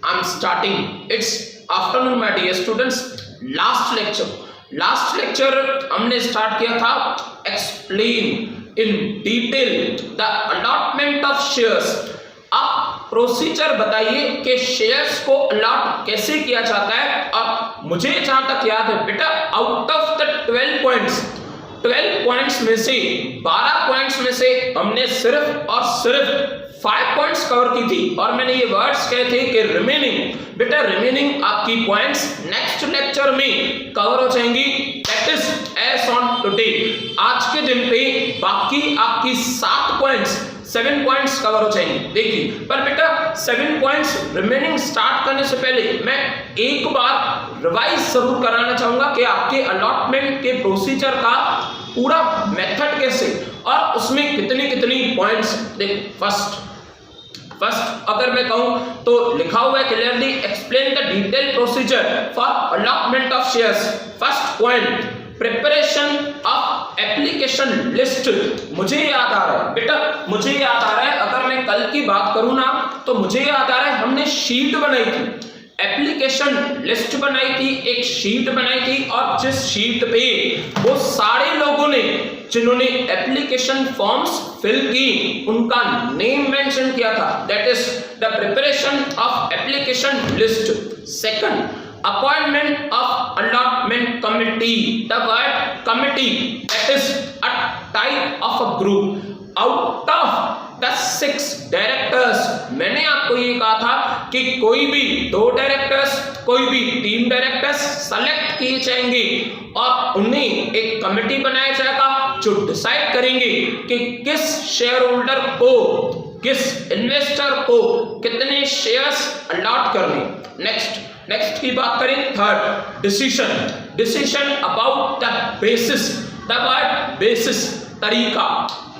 I am starting. It's afternoon my dear students. Last lecture हमने start किया था explain in detail the allotment of shares. आप procedure बताइए कि shares को अलॉट कैसे किया जाता है। और मुझे जहां तक याद है बेटा, आउट ऑफ द 12 पॉइंट्स में से 12 पॉइंट्स में से हमने सिर्फ और सिर्फ 5 पॉइंट्स कवर की थी। और मैंने ये वर्ड्स कहे थे कि रिमेनिंग, बेटा रिमेनिंग आपकी पॉइंट्स नेक्स्ट लेक्चर में कवर हो जाएंगी। That is as on today. आज के दिन पे बाकी आपकी 7 पॉइंट्स कवर हो जाएंगे। देखिए, पर बेटा 7 पॉइंट्स रिमेनिंग स्टार्ट करने से पहले मैं एक बार रिवाइज जरूर कराना चाहूंगा कि आपके अलॉटमेंट के प्रोसीजर का पूरा मेथड कैसे और उसमें कितनी पॉइंट्स। देख, फर्स्ट अगर मैं कहूं तो लिखा हुआ है clearly, explain the detail procedure for allotment of shares. First point, preparation of application list. मुझे याद आ रहा है बेटा, मुझे याद आ रहा है, अगर मैं कल की बात करूं ना तो मुझे याद आ रहा है हमने शीट बनाई थी, एप्लीकेशन लिस्ट बनाई थी, एक शीट बनाई थी। और जिस शीट पे वो सारे लोगों ने जिन्होंने एप्लीकेशन फॉर्म्स फिल की उनका नेम मेंशन किया था। That is the preparation of application list. Second, appointment of allotment committee. The word committee, that is a type of a group out of the 6 directors। मैंने आपको ये कहा था कि कोई भी 2 डायरेक्टर्स, कोई भी 3 डायरेक्टर्स सेलेक्ट किए जाएंगे और उन्हें एक कमेटी बनाया जाएगा जो डिसाइड करेंगे कि किस शेयर होल्डर को, किस इन्वेस्टर को कितने शेयर्स अलॉट करने। नेक्स्ट की बात करें, third, decision about the basis. The word basis, तरीका,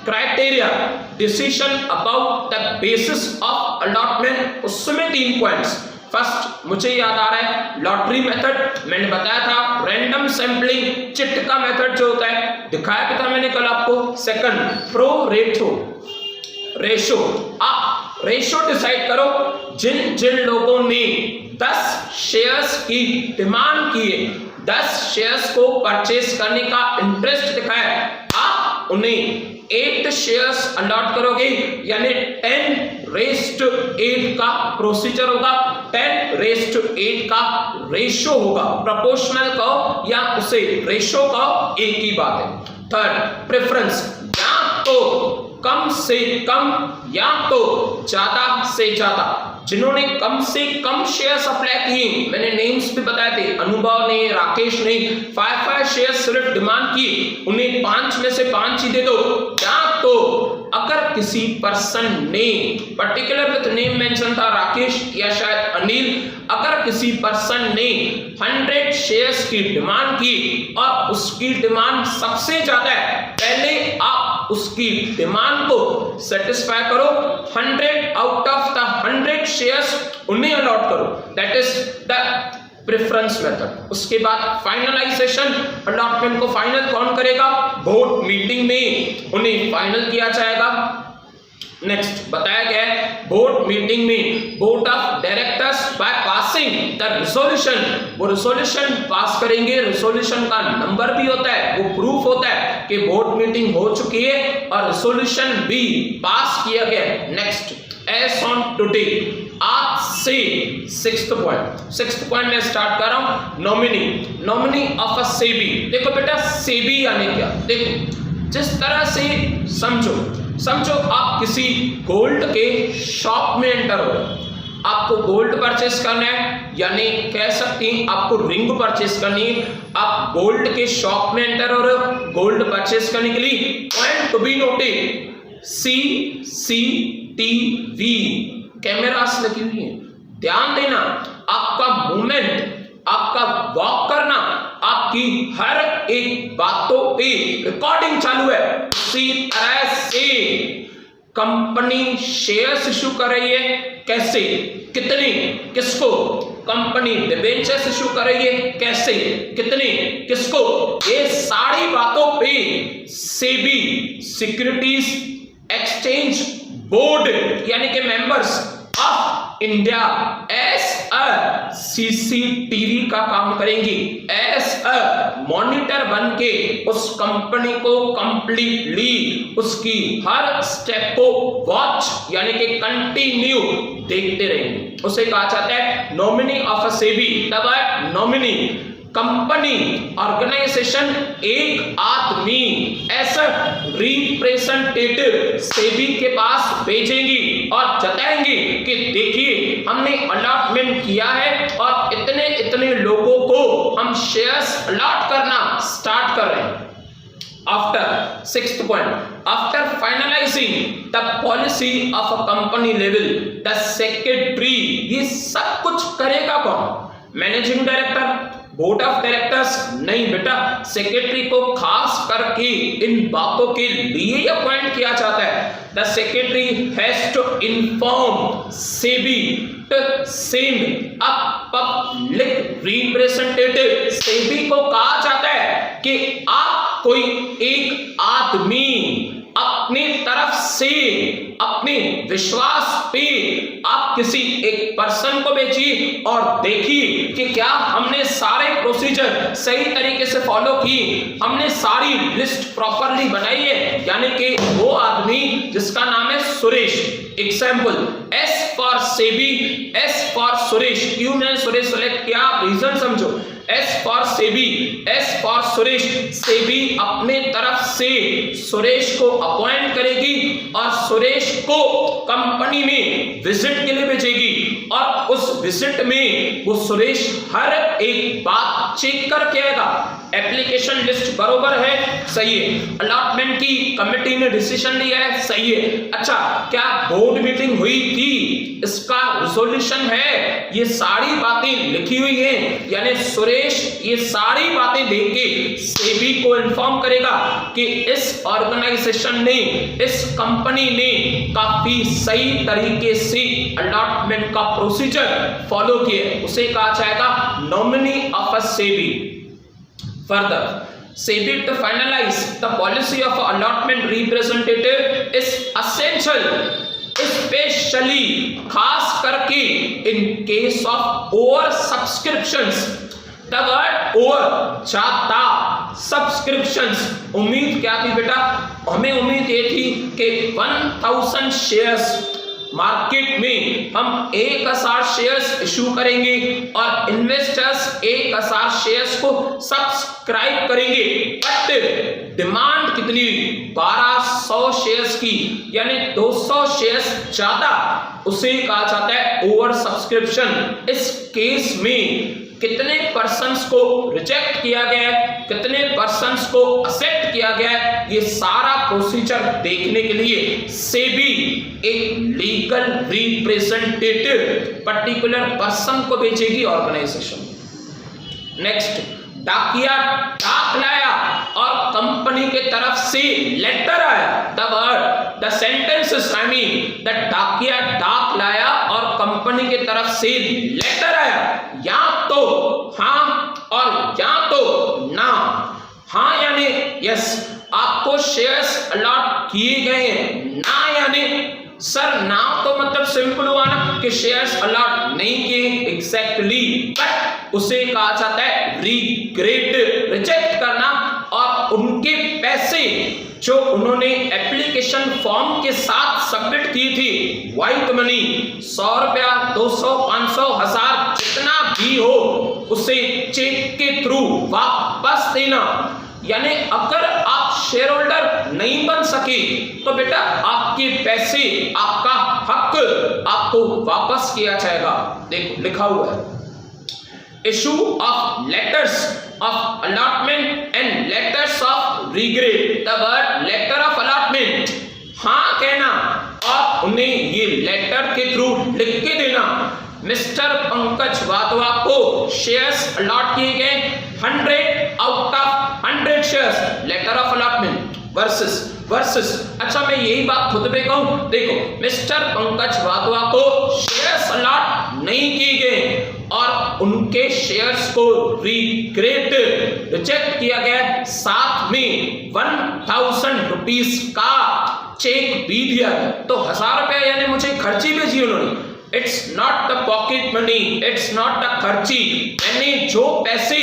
criteria, decision about the basis of allotment. उसमें 3 पॉइंट्स। फर्स्ट मुझे याद आ रहा है लॉटरी मेथड, मैंने बताया था रैंडम सैंपलिंग चिट का मेथड जो होता है, दिखाया भी था मैंने कल आपको। Second, pro ratio. आप रेशो डिसाइड करो जिन लोगों ने 10 शेयर्स की डिमांड किए, 10 शेयर्स को परचेस करने का इंटरेस्ट दिखाया, आप उन्हें 8 शेयर्स अलॉट करोगे, यानी 10:8 का प्रोसीजर होगा, 10:8 का रेशो होगा। प्रोपोर्शनल कहो या उसे रेशो कहो, एक ही बात है। थर्ड, प्रेफरेंस, या तो कम से कम या तो ज्यादा से ज्यादा। जिन्होंने कम से कम शेयर्स अप्लाई किए, मैंने नेम्स भी बताए थे, अनुभव ने, राकेश ने 5 शेयर्स सिर्फ डिमांड की, उन्हें 5 में से 5 ही दे दो। या तो अगर किसी पर्सन ने, पर्टिकुलर विद नेम मेंशन था राकेश या शायद अनिल, अगर किसी पर्सन ने 100 शेयर्स की डिमांड की और उसकी डिमांड सबसे ज्यादा है, पहले आप उसकी डिमांड को सेटिस्फाई करो, 100 आउट ऑफ द 100 शेयर्स उन्हें अलॉट करो। That is the preference method. उसके बाद फाइनलाइजेशन, अलॉटमेंट को फाइनल कौन करेगा? बोर्ड मीटिंग में उन्हें फाइनल किया जाएगा। नेक्स्ट बताया गया है बोर्ड मीटिंग में board of directors by passing the resolution, वो रिजोल्यूशन पास करेंगे। रिजोल्यूशन का नंबर भी होता है, वो प्रूफ होता है कि बोर्ड मीटिंग हो चुकी है और रिजोल्यूशन भी पास किया गया। नेक्स्ट, एज ऑन टुडे, आज से 6th पॉइंट में स्टार्ट कर रहा हूं, नॉमिनी ऑफ अ सेबी। देखो बेटा, सेबी यानी क्या? देखो, जिस तरह से समझो आप किसी गोल्ड के शॉप में एंटर हो रहे हो, आपको गोल्ड परचेस करना है, यानी कह सकती हैं आपको रिंग परचेस करनी है। आप गोल्ड के शॉप में एंटर हो रहे हो गोल्ड परचेस करने के लिए। Point to be noted, CCTV cameras लगी हुई है, ध्यान देना। आपका मूवमेंट, आपका वॉक करना, आपकी हर एक बातों पे रिकॉर्डिंग चालू है। इसी तरह से कंपनी शेयर्स इशू कर रही है, कैसे, कितने, किसको? कंपनी डिबेंचर्स इशू कर रही है, कैसे, कितने, किसको? ये सारी बातों पे सेबी, सिक्योरिटीज एक्सचेंज बोर्ड यानी कि members of India as a CCTV का काम करेंगी, एज अ मॉनिटर बन के उस कंपनी को कंप्लीटली उसकी हर स्टेप को वॉच यानी कि कंटिन्यू देखते रहेंगे। उसे कहा जाता है nominee of a SEBI. The word nominee, company, organisation एक आदमी ऐसा रिप्रेजेंटेटिव सेबी के पास भेजेंगी और जताएंगी कि देखिए हमने अलॉटमेंट किया है और इतने इतने लोगों को हम शेयर्स अलॉट करना स्टार्ट कर रहे हैं। After sixth point, after finalizing the policy of a company level, the secretary, ये सब कुछ करेगा कौन? Managing director, board of directors? नहीं बेटा, सेक्रेटरी को खास करके इन बातों के लिए अपॉइंट किया जाता है। The secretary has to inform SEBI to send a public representative. SEBI को कहा जाता है कि आप कोई एक आदमी अपनी तरफ से अपने विश्वास पे आप किसी एक पर्सन को भेजिए और देखिए कि क्या हमने सारे प्रोसीजर सही तरीके से फॉलो की, हमने सारी लिस्ट प्रॉपरली बनाई है। यानी कि वो आदमी जिसका नाम है Suresh, example S for SEBI, S for Suresh. क्यों मैंने सुरेश सेलेक्ट किया, आप रीजन समझो। S for SEBI, S for Suresh, SEBI अपने तरफ से सुरेश को अपॉइंट करेगी और सुरेश को कंपनी में विजिट के लिए भेजेगी और उस विजिट में वो सुरेश हर एक बात चेक करके आएगा। एप्लीकेशन लिस्ट बरोबर है, सही है। अलॉटमेंट की कमेटी ने डिसीजन लिया है, सही है। अच्छा, क्या बोर्ड मीटिंग हुई थी, इसका रिजोल्यूशन है, ये सारी बातें लिखी हुई हैं। यानी सुरेश ये सारी बातें देख के सेबी को इन्फॉर्म करेगा कि इस ऑर्गेनाइजेशन ने, इस कंपनी ने काफी सही तरीके से अलॉटमेंट का प्रोसीजर फॉलो किया। उसे कहा जाएगा nominee of a SEBI. Further, SEBI to finalize the policy of allotment representative is essential, especially खास करके in case of over subscriptions. The word over, ज्यादा subscriptions, उम्मीद क्या थी बेटा, हमें उम्मीद ये थी कि 1000 शेयर्स मार्केट में हम 1000 शेयर्स इशू करेंगे और इन्वेस्टर्स 1000 शेयर्स को सब्सक्राइब करेंगे। बट डिमांड कितनी, 1200 शेयर्स की, यानी 200 शेयर्स ज्यादा। उसे कहा जाता है ओवर सब्सक्रिप्शन। इस केस में कितने पर्सन्स को रिजेक्ट किया गया है, कितने पर्सन्स को एक्सेप्ट किया गया है, ये सारा प्रोसीजर देखने के लिए सेबी एक लीगल रिप्रेजेंटेटिव पर्टिकुलर पर्सन को भेजेगी ऑर्गेनाइजेशन। नेक्स्ट, डाकिया डाक लाया और कंपनी के तरफ से लेटर आया। The word, the sentences, I mean the डाकिया डाक लाया और कंपनी के तरफ से लेटर आया। या तो हाँ और या तो ना। हाँ यानी यस, आपको शेयर्स अलॉट किए गए हैं। ना यानी सर, ना तो मतलब सिंपल हुआ ना कि शेयर्स अलॉट नहीं किए एग्जैक्टली, बट उसे कहा जाता है रिग्रेट, रिजेक्ट करना। और उनके पैसे जो उन्होंने एप्लीकेशन फॉर्म के साथ सबमिट की थी, व्हाइट मनी, 100 रुपया, 200, 500, 1000 जितना भी हो, उसे चेक के थ्रू वापस देना। यानी अगर आप शेयर होल्डर नहीं बन सके तो बेटा आपके पैसे, आपका हक आपको वापस किया जाएगा। देखो लिखा हुआ है, issue of letters of allotment and letters of regret. The word letter of allotment, हाँ कहना और उन्हें ये लेटर के थ्रू लिख के देना। मिस्टर पंकज वाधवा को शेयर्स अलॉट किए गए 100 out of 100 shares, letter of allotment versus. अच्छा, मैं यही बात खुद पे कहूं, देखो मिस्टर पंकज वाधवा को शेयर्स अलॉट नहीं किए गए और उनके शेयर्स को रिग्रेट, रिजेक्ट किया गया, साथ में 1000 रुपीस का चेक भी दिया। तो 1000 रुपया यानी मुझे खर्ची भेजी उन्होंने, it's not the pocket money, it's not the खर्ची। मैंने जो पैसे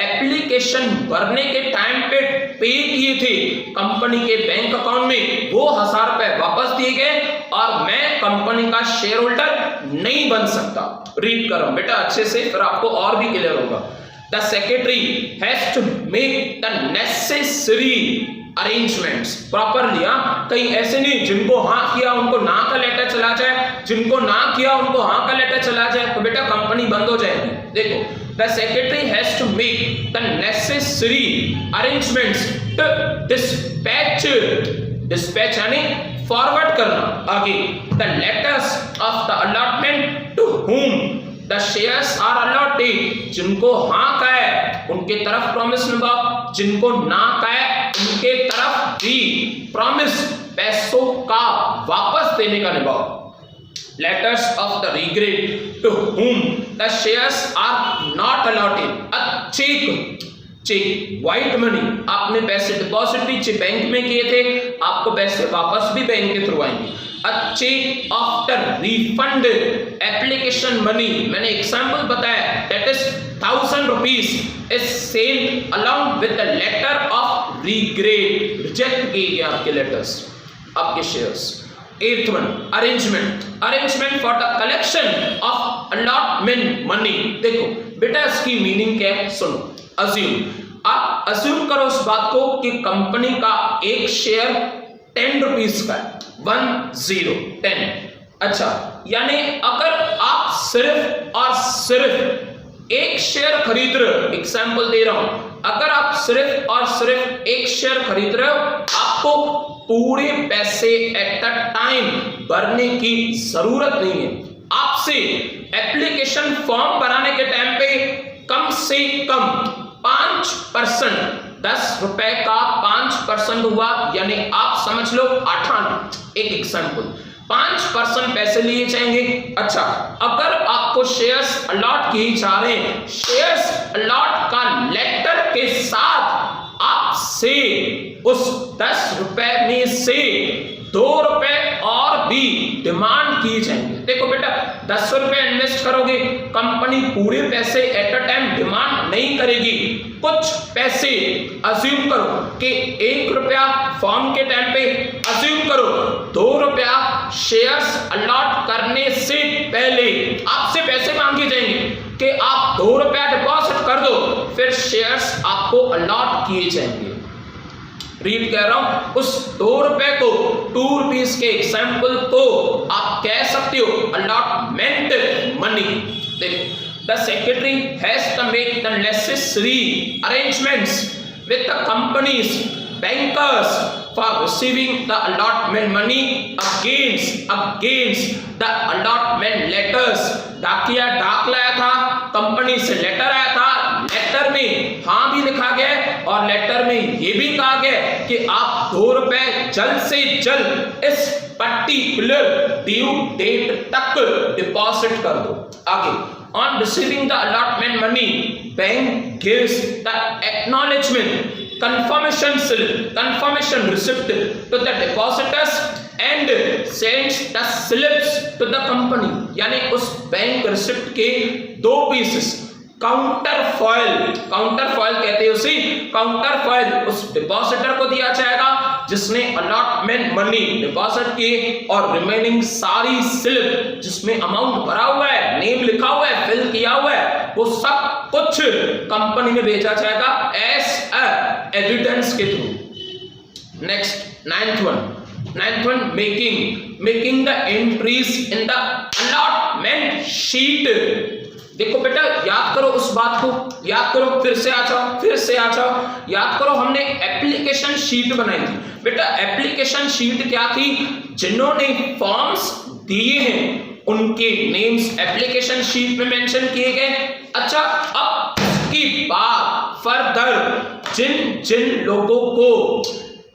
एप्लीकेशन भरने के टाइम पे पे किए थे कंपनी के बैंक अकाउंट में, वो 1000 रुपए वापस दिए गए और मैं कंपनी का शेयर होल्डर नहीं बन सकता। रीड करो बेटा अच्छे से, फिर आपको और भी क्लियर होगा। The secretary has to make the necessary arrangements properly. कहीं ऐसे नहीं जिनको हाँ किया उनको ना का लेटर चला जाए, जिनको ना किया उनको हाँ का लेटर चला जाए, तो बेटा कंपनी बंद हो जाएगी। देखो, the secretary has to make the necessary arrangements to dispatch, dispatch यानी फॉरवर्ड करना आगे, the letters of the allotment to whom the shares are allotted. जिनको हाँ का है उनके तरफ प्रॉमिस निभाओ, जिनको ना का है उनके तरफ भी प्रॉमिस पैसों का वापस देने का निभाओ। Letters of the regret to whom the shares are not allotted a cheque, cheque white money, आपने पैसे डिपॉजिट भी बैंक में किए थे, आपको पैसे वापस भी बैंक के थ्रू आएंगे। A cheque after refund application money, मैंने एग्जांपल बताया, that is 1000 rupees is send along with the letter of regret, reject किए गए आपके लेटर्स, आपके shares. 8th one, arrangement, arrangement for the collection of allotment money. देखो बेटा इसकी meaning क्या है, सुनो। अज्यूम, आप अज्यूम करो उस बात को कि कंपनी का एक शेयर 10 रुपीज का है, 10। अच्छा, यानी अगर आप सिर्फ और सिर्फ एक शेयर खरीद रहे हो, एग्जाम्पल दे रहा हूं, अगर आप सिर्फ और सिर्फ एक शेयर खरीद रहे हो, आपको पूरे पैसे एट द टाइम भरने की जरूरत नहीं है। आपसे एप्लीकेशन फॉर्म भराने के टाइम पे कम से कम 5%, 10 रुपए का 5% हुआ, यानी आप समझ लो 58, एक एग्जाम्पल, 5% पैसे लिए जाएंगे। अच्छा, अगर आपको शेयर्स अलॉट किए जा रहे हैं, शेयर्स अलॉट का लेटर के साथ आपसे उस 10 रुपए में से 2 रुपए और भी डिमांड किए जाएंगे। देखो बेटा 10 रुपए इन्वेस्ट करोगे, कंपनी पूरे पैसे एट अ टाइम डिमांड नहीं करेगी, कुछ पैसे अज्यूम करो कि 1 रुपया फॉर्म के टाइम पे, अज्यूम करो 2 रुपया शेयर्स अलॉट करने से पहले आपसे पैसे मांगे जाएंगे कि आप 2 रुपया डिपॉजिट कर दो, फिर शेयर्स आपको अलॉट किए जाएंगे। रीड कह रहा हूं, उस 2 रुपए को, 2 रुपीज के एग्जाम्पल को आप कह सकते हो अलॉटमेंट मनी। देखो, the secretary has to make the necessary arrangements with the companies bankers for receiving the allotment money against the allotment letters। डाकिया डाक लाया था, कंपनी से लेटर आया था, लेटर में हाँ भी लिखा गया और लेटर में ये भी कहा गया कि आप 2 रुपए जल्द से जल्द इस पर्टिकुलर ड्यू डेट तक डिपॉजिट कर दो। आगे, on receiving the allotment money, bank gives the acknowledgement, confirmation slip, confirmation receipt to the depositors and sends the slips to the company। यानी उस बैंक रिसिप्ट के 2 pieces, counter foil, counter foil कहते हैं उसे, counter foil उस depositor को दिया जाएगा जिसने अलॉटमेंट मनी डिपॉजिट की, और रिमेनिंग सारी स्लिप जिसमें अमाउंट भरा हुआ है, नेम लिखा हुआ है, फिल किया हुआ है, वो सब कुछ कंपनी में भेजा जाएगा एज अ एविडेंस के through. Next, 9th one, making the entries in the allotment sheet. देखो बेटा याद करो उस बात को, याद करो, फिर से आ जाओ, याद करो हमने एप्लीकेशन शीट बनाई थी। बेटा एप्लीकेशन शीट क्या थी, जिन्होंने फॉर्म्स दिए हैं उनके नेम्स एप्लीकेशन शीट में मेंशन किए गए। अच्छा, अब इसकी बात फर्दर जिन लोगों को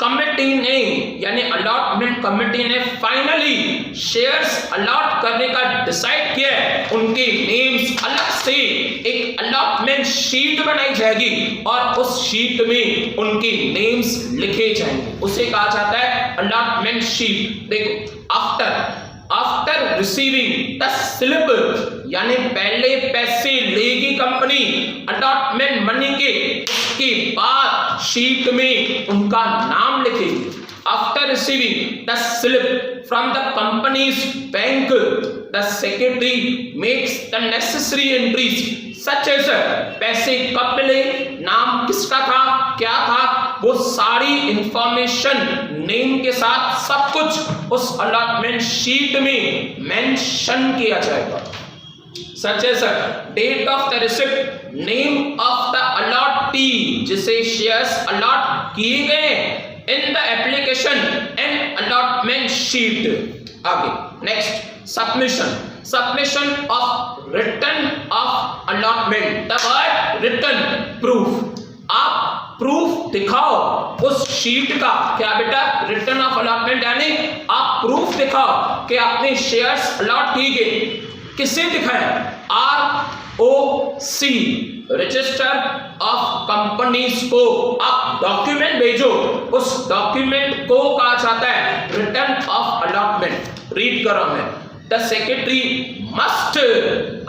कमिटी ने, यानी अलॉटमेंट कमिटी ने फाइनली शेयर्स अलॉट करने का डिसाइड किया है, उनके नेम्स अलग से एक अलॉटमेंट शीट बनाई जाएगी और उस शीट में उनके नेम्स लिखे जाएंगे, उसे कहा जाता है अलॉटमेंट शीट। देखो, after after receiving the slip, यानी पहले पैसे लेगी कंपनी अलॉटमेंट मनी के, उसके बाद शीट में उनका नाम लिखेगी। After receiving the slip from the companies bank, the secretary makes the necessary entries such as पैसे कब मिले, नाम किसका था, क्या था, वो सारी इंफॉर्मेशन नेम के साथ सब कुछ उस अलॉटमेंट शीट में मेंशन किया जाएगा। Such as date of the receipt, name of the allottee, जिसे शेयर्स अलॉट किए गए in the application and allotment sheet. आगे next submission, submission of return of allotment, the word return proof, आप proof दिखाओ उस sheet का, क्या बेटा, रिटर्न ऑफ अलॉटमेंट यानी आप प्रूफ दिखाओ कि आपने शेयर्स अलॉट किए गए, किसे दिखाएं, ROC रजिस्टर ऑफ कंपनीज को आप डॉक्यूमेंट भेजो, उस डॉक्यूमेंट को कहा जाता है रिटर्न ऑफ अलॉटमेंट। रीड करो मैं, द सेक्रेटरी मस्ट,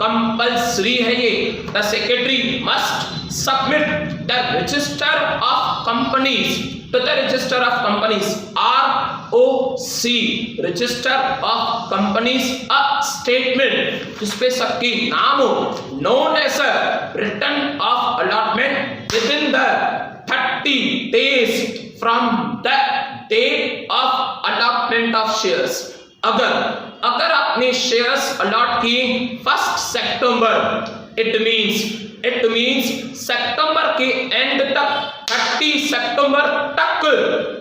कंपल्सरी है ये, the secretary must submit the register of companies to the register of companies ROC register of companies a statement जिसपे सबकी नाम हो, known as return of allotment within the 30 days from the date of allotment of shares. अगर आपने shares allot किए 1 सितंबर, it means सितंबर के and तक 30 सितंबर तक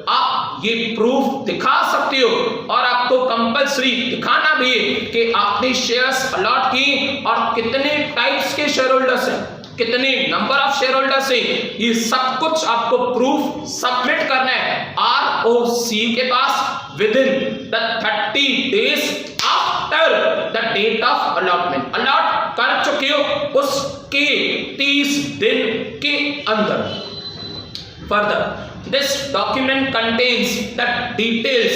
आप ये प्रूफ दिखा सकते हो, और आपको कंपल्सरी दिखाना भी है कि आपने शेयर्स अलॉट की और कितने टाइप्स के शेयर होल्डर्स हैं, कितने नंबर ऑफ शेयर होल्डर्स हैं, ये सब कुछ आपको प्रूफ सबमिट करना है ROC के पास within the 30 days after the date of allotment. Allot कर चुके हो उसके 30 दिन के अंदर। Further this document contains the details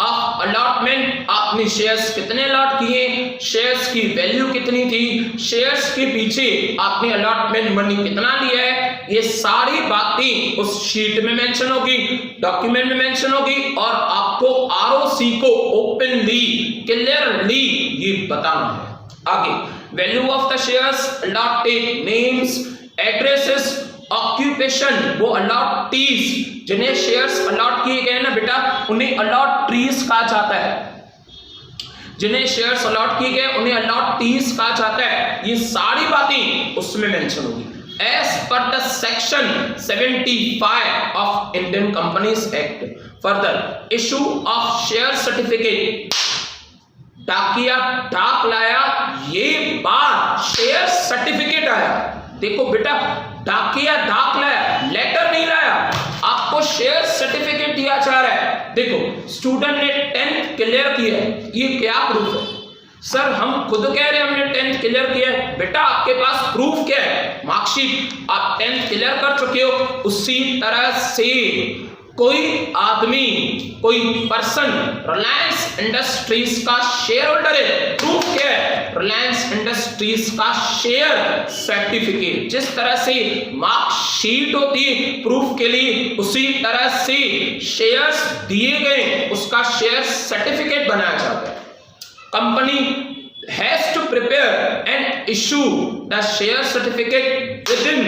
of allotment, आपने शेयर्स कितने अलॉट किए, शेयर्स की वैल्यू कितनी थी, शेयर्स के पीछे आपने अलॉटमेंट मनी कितना लिया है, ये सारी बातें उस शीट में मेंशन होगी, डॉक्यूमेंट में मेंशन होगी, और आपको ROC को ओपनली क्लियरली ये बताना है। आगे value of the shares allotted, names, addresses, occupation, वो अलॉटीज जिन्हें शेयर्स अलॉट किए गए ना बेटा, उन्हें अलॉट्रीज कहा जाता है, जिन्हें शेयर्स अलॉट किए गए उन्हें अलॉटीज कहा जाता है। ये सारी बातें उसमें मेंशन होगी एज पर the section 75 of Indian companies act. Further issue of share certificate, डाकिया डाक लाया, ये बात शेयर सर्टिफिकेट आया। देखो बेटा, डाकिया डाक लाया, लेटर नहीं लाया, आपको शेयर सर्टिफिकेट दिया जा रहा है। देखो स्टूडेंट ने 10th क्लियर किया है, ये क्या प्रूफ है? सर हम खुद कह रहे हैं हमने 10th क्लियर किया है। बेटा आपके पास प्रूफ क्या है? मार्कशीट, आप 10th क्लियर कर चुके हो। उसी तरह से कोई आदमी, कोई पर्सन रिलायंस इंडस्ट्रीज का शेयर होल्डर है, प्रूफ क्या है? रिलायंस इंडस्ट्रीज का शेयर सर्टिफिकेट। जिस तरह से मार्कशीट होती है प्रूफ के लिए, उसी तरह से शेयर्स दिए गए उसका शेयर सर्टिफिकेट बनाया जाता है। Company has to prepare and issue the share certificate within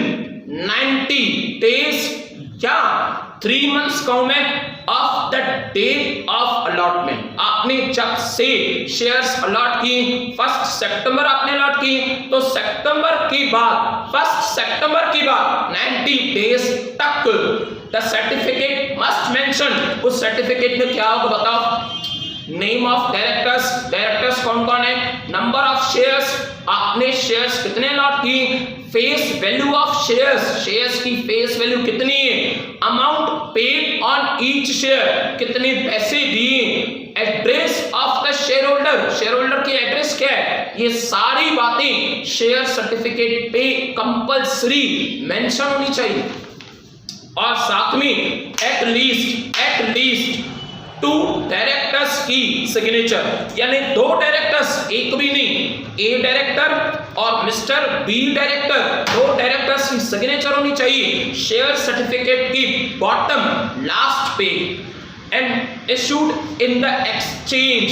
90 days या 3 months में of the date of allotment. आपने जब से शेयर्स अलॉट की, 1 सितंबर आपने अलॉट की, तो सितंबर के बाद 1 सितंबर के बाद 90 days तक द सर्टिफिकेट मस्ट मेंशन। उस सर्टिफिकेट में क्या होगा बताओ? नेम ऑफ डायरेक्टर्स, डायरेक्टर्स कौन कौन है, नंबर ऑफ शेयर्स, आपने शेयर्स कितने अलॉट की, face value of shares, shares की फेस वैल्यू कितनी है, amount paid on each share, कितने पैसे दिए, address of the share holder, share holder की एड्रेस क्या है, ये सारी बातें शेयर सर्टिफिकेट पे कंपल्सरी मेंशन होनी चाहिए। और साथ में एट लीस्ट टू डायरेक्टर्स की सिग्नेचर, यानी दो डायरेक्टर्स, एक भी नहीं, ए डायरेक्टर और मिस्टर बी डायरेक्टर, दो डायरेक्टर्स की सिग्नेचर होनी चाहिए शेयर सर्टिफिकेट की बॉटम लास्ट पे, and issued in the exchange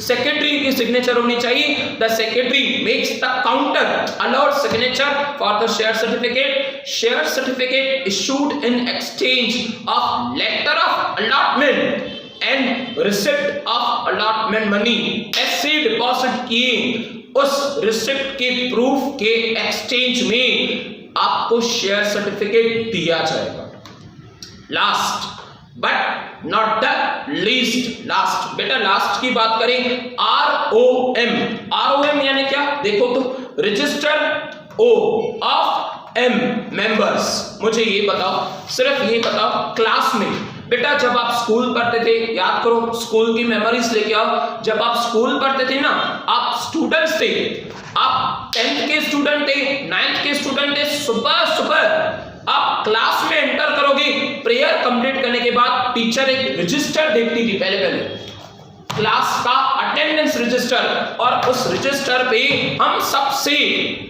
secretary की सिग्नेचर होनी चाहिए. The secretary makes the counter allowed signature for the share certificate issued in exchange of letter of allotment and receipt of allotment money. ऐसे deposit किए उस receipt के proof के exchange में आपको शेयर सर्टिफिकेट दिया जाएगा. Last but not the least, last, बेटा लास्ट की बात करें, ROM यानी क्या, देखो तो register O of M members. मुझे ये बताओ, सिर्फ ये बताओ, क्लास में बेटा जब आप स्कूल पढ़ते थे, याद करो, स्कूल की मेमोरीज लेके आओ, जब आप स्कूल पढ़ते थे ना, आप स्टूडेंट्स थे, आप 10th के स्टूडेंट थे, 9th के स्टूडेंट थे, सुबह आप क्लास में एंटर करोगे, प्रेयर कंप्लीट करने के बाद टीचर एक रजिस्टर देखती थी, पहले क्लास का अटेंडेंस रजिस्टर, और उस रजिस्टर पे हम सबसे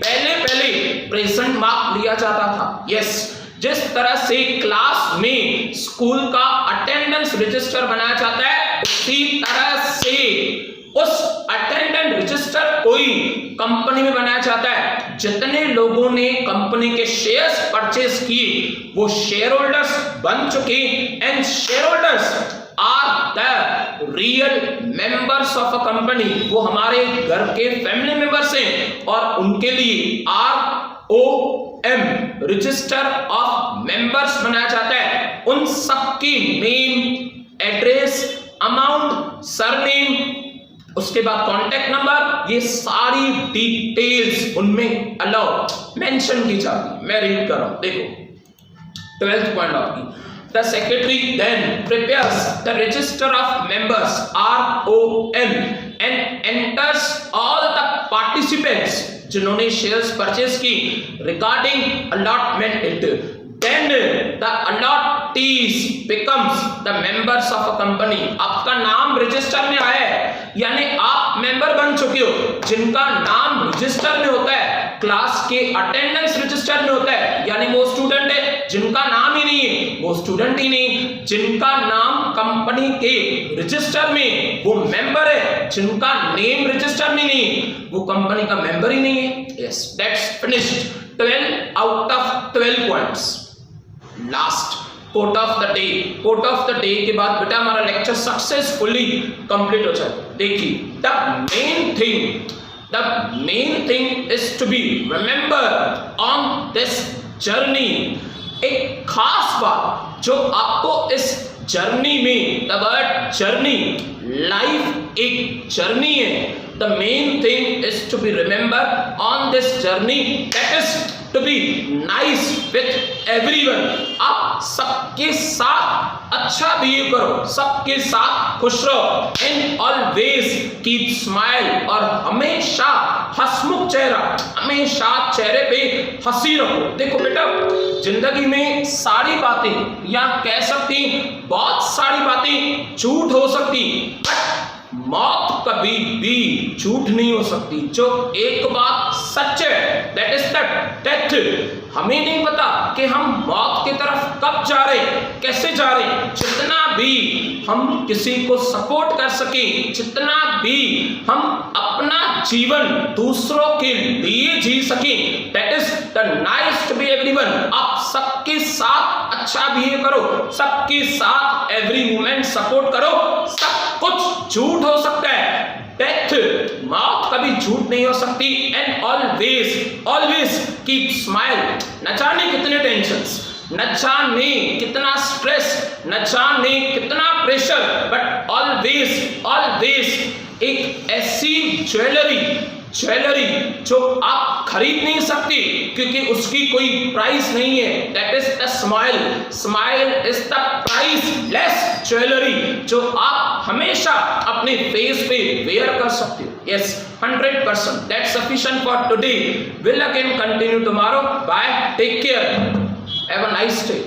पहले प्रेजेंट मार्क लिया जाता था. यस, जिस तरह से क्लास में स्कूल का अटेंडेंस रजिस्टर बनाया जाता है, उसी तरह से उस अटेंडेंस रजिस्टर कोई कंपनी में बनाया जाता है. जितने लोगों ने कंपनी के शेयर्स परचेज किए वो शेयर होल्डर्स बन चुके, and shareholders are the real members of a company. वो हमारे घर के फैमिली मेंबर्स हैं, और उनके लिए ROM रजिस्टर ऑफ मेंबर्स बनाया जाता है. उन सबकी नेम, एड्रेस, अमाउंट, सरनेम, उसके बाद कॉन्टैक्ट नंबर, ये सारी डिटेल्स उनमें अलाउ मेंशन की जाती. मैं रीड कर रहा हूं, देखो 12th पॉइंट आपकी. The secretary then prepares the register of members ROM and enters all the participants जिन्होंने शेयर्स परचेज की regarding allotment it. Then the allottees becomes the members of a company. आपका नाम register में आया है, यानी आप मेंबर बन चुके हो. जिनका नाम रजिस्टर में होता है, क्लास के अटेंडेंस रजिस्टर में होता है, यानी वो स्टूडेंट है. जिनका नाम ही नहीं है वो स्टूडेंट ही नहीं. जिनका नाम कंपनी के रजिस्टर में, वो मेंबर है. जिनका नेम रजिस्टर में नहीं, वो कंपनी का मेंबर ही नहीं है. Yes, that's finished. 12 out of 12 points. Last quote of the day. Quote of the day के बाद बेटा हमारा लेक्चर सक्सेसफुली कंप्लीट हो जाए. देखिए, the main thing is to be remember on this journey. एक खास बात जो आपको इस जर्नी में, द वर्ड जर्नी, लाइफ एक जर्नी है. The main thing is to be remember on this journey, that is to be nice with everyone. आप सबके साथ अच्छा बिहेव करो, सबके साथ खुश रहो, and always keep smile, और हमेशा हंसमुख चेहरा, हमेशा चेहरे पे हंसी रखो. देखो बेटा, जिंदगी में सारी बातें, या कह सकती बहुत सारी बातें झूठ हो सकती, बट मौत कभी भी झूठ नहीं हो सकती. जो एक बात सच है, दैट इज द डेथ. हमें नहीं पता कि हम मौत की तरफ कब जा रहे, कैसे जा रहे. जितना भी हम किसी को सपोर्ट कर सके, जितना भी हम अपना जीवन दूसरों के लिए जी सके, that is the nice to be everyone. आप सबके साथ अच्छा बिहेव करो, सबके साथ एवरी मोमेंट सपोर्ट करो. सब कुछ झूठ हो सकता है, डेथ, मौत कभी झूठ नहीं हो सकती. And always keep smile. न जाने कितने टेंशंस, न जाने कितना स्ट्रेस, न जाने कितना प्रेशर, बट ऑलवेज एक ऐसी ज्वेलरी जो आप खरीद नहीं सकते क्योंकि उसकी कोई प्राइस नहीं है, that is the smile is the priceless jewellery जो आप हमेशा अपने फेस पे वेयर कर सकते हो. Yes, 100%. That's sufficient for today. Will again continue tomorrow. Bye, take care, have a nice day.